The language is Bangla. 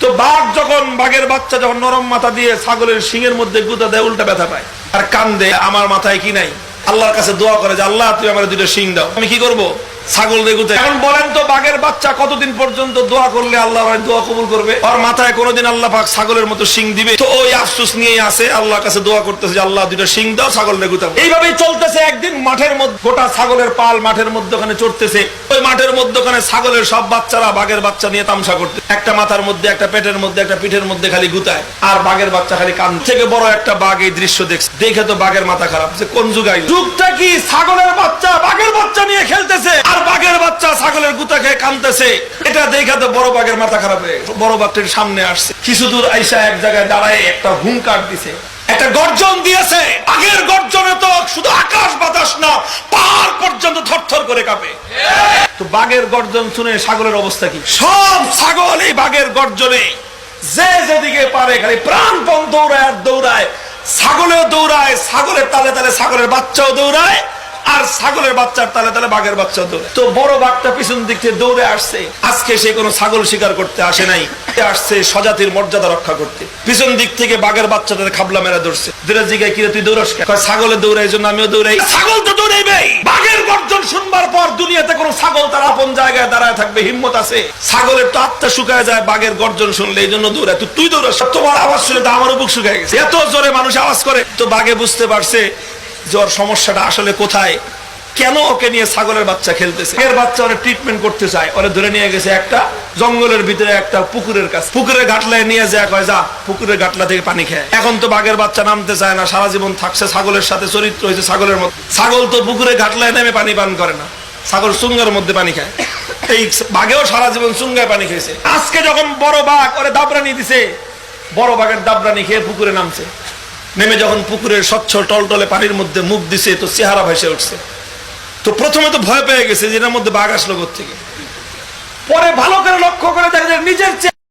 তো বাঘ যখন বাঘের বাচ্চা যখন নরম মাথা দিয়ে ছাগলের শিঙের মধ্যে গুঁতা দেয়, উল্টা ব্যথা পায় আর কান্দে, আমার মাথায় কি নাই, আল্লাহর কাছে দোয়া করে যে আল্লাহ তুই আমার দুটো শিং দাও, আমি কি করব, ছাগল দেগুতে। এখন বলেন তো বাঘের বাচ্চা কতদিন পর্যন্ত দোয়া করলে আল্লাহ দোয়া কবুল করবে? ওর মাথায় কোনোদিন আল্লাহ পাক ছাগলের মতো শিং দিবে? তো ওই আফসোস নিয়েই আছে, আল্লাহর কাছে দোয়া করতেছে যে আল্লাহ দুটো শিং দাও, ছাগল দেগুতাম। এইভাবেই চলতেছে। একদিন মাঠের মধ্যে গোটা ছাগলের পাল মাঠের মধ্যখানে চড়তেছে। ওই মাঠের মধ্যখানে ছাগলের সব বাচ্চারা বাঘের বাচ্চা নিয়ে তামসা করতে, একটা মাথার মধ্যে, একটা পেটের মধ্যে, একটা পিঠের মধ্যে খালি গুতায়, আর বাঘের বাচ্চা খালি কান। থেকে বড় একটা বাঘ এই দৃশ্য দেখছে, দেখে তো বাঘের মাথা খারাপ, যে কোন যুগ আইলো? যুগটা কি? ছাগলের বাচ্চা বাঘের বাচ্চা নিয়ে খেলতেছে, আর বাঘের বাচ্চা ছাগলের গুতা খেয়ে কানতেছে। এটা দেখে তো বড় বাঘের মাথা খারাপ হয়ে বড় বাঘটির সামনে আসছে। কিছু দূর আইসা এক জায়গায় দাঁড়ায় একটা হুঙ্কার দিছে, একটা গর্জন দিয়েছে। বাঘের গর্জনে তো শুধু আকাশ বাতাস না, পাহাড় পর্যন্ত থরথর করে কাঁপে। তো বাঘের গর্জন শুনে ছাগলের অবস্থা কি? সব ছাগল এই বাঘের গর্জনে যে যেদিকে পারে খালি প্রাণপণ দৌড়ায় আর দৌড়ায়। ছাগলেও দৌড়ায়, ছাগলের তালে তালে ছাগলের বাচ্চাও দৌড়ায়, আর ছাগলের বাচ্চার তালে তালে বাঘের বাচ্চাও দৌড়ায়। তো বড় বাঘটা পিছন দিক থেকে দৌড়ে আসছে। আজকে সে কোনো ছাগল শিকার করতে আসে নাই, আসছে স্বজাতির মর্যাদা রক্ষা করতে। পিছন দিক থেকে বাঘের বাচ্চাটার খাবলা মেরা ধরছে। জিজ্ঞাসা কিরে তুই দৌড়াস? ছাগলে দৌড়াই জন্য আমিও দৌড়াই। ছাগল তো দৌড়াইবে। বাঘের গর্জন শুনবার পর দুনিয়াতে কোনো ছাগল তার আপন জায়গায় দাঁড়ায় থাকবে হিম্মত আছে? ছাগলের তো আত্মা শুকায় যায় বাঘের গর্জন শুনলে, এই জন্য দৌড়ায়। তুই দৌড়াস? তোমার আওয়াজ শুনে তো আমারও বুক শুকায় গেছে, এত জোরে মানুষ আওয়াজ করে। তো বাঘে বুঝতে পারছে যে ওর সমস্যাটা আসলে কোথায়, কেন ওকে নিয়ে ছাগলের বাচ্চা খেলতেছে। এর বাচ্চা ওরা ট্রিটমেন্ট করতে চায়, ওরা ধরে নিয়ে গেছে একটা জঙ্গলের ভিতরে একটা পুকুরের কাছে। পুকুরের ঘাটলায় নিয়ে যায়, কয় যা পুকুরের ঘাটলা থেকে পানি খায়। এখন তো বাঘের বাচ্চা নামতে চায় না, সারা জীবন থাকছে ছাগলের সাথে, চরিত্র হয়েছে ছাগলের মতো। ছাগল তো পুকুরে ঘাটলায় নেমে পানি পান করে না, ছাগল চুঙ্গার মধ্যে পানি খায়। এই বাঘেও সারা জীবন চুঙ্গায় পানি খেয়েছে। আজকে যখন বড় বাঘ ওরে দাবরানি দিছে, বড় বাঘের দাবরানি খেয়ে পুকুরে নামছে। নেমে যখন পুকুরের স্বচ্ছ টলটলে পানির মধ্যে মুখ দিছে, তো চেহারা ভেসে উঠছে। তো প্রথমে তো ভয় পেয়ে গেছে যে এর মধ্যে বাঘ আসলো কোত্থেকে। পরে ভালো করে লক্ষ্য করে দেখে নিজের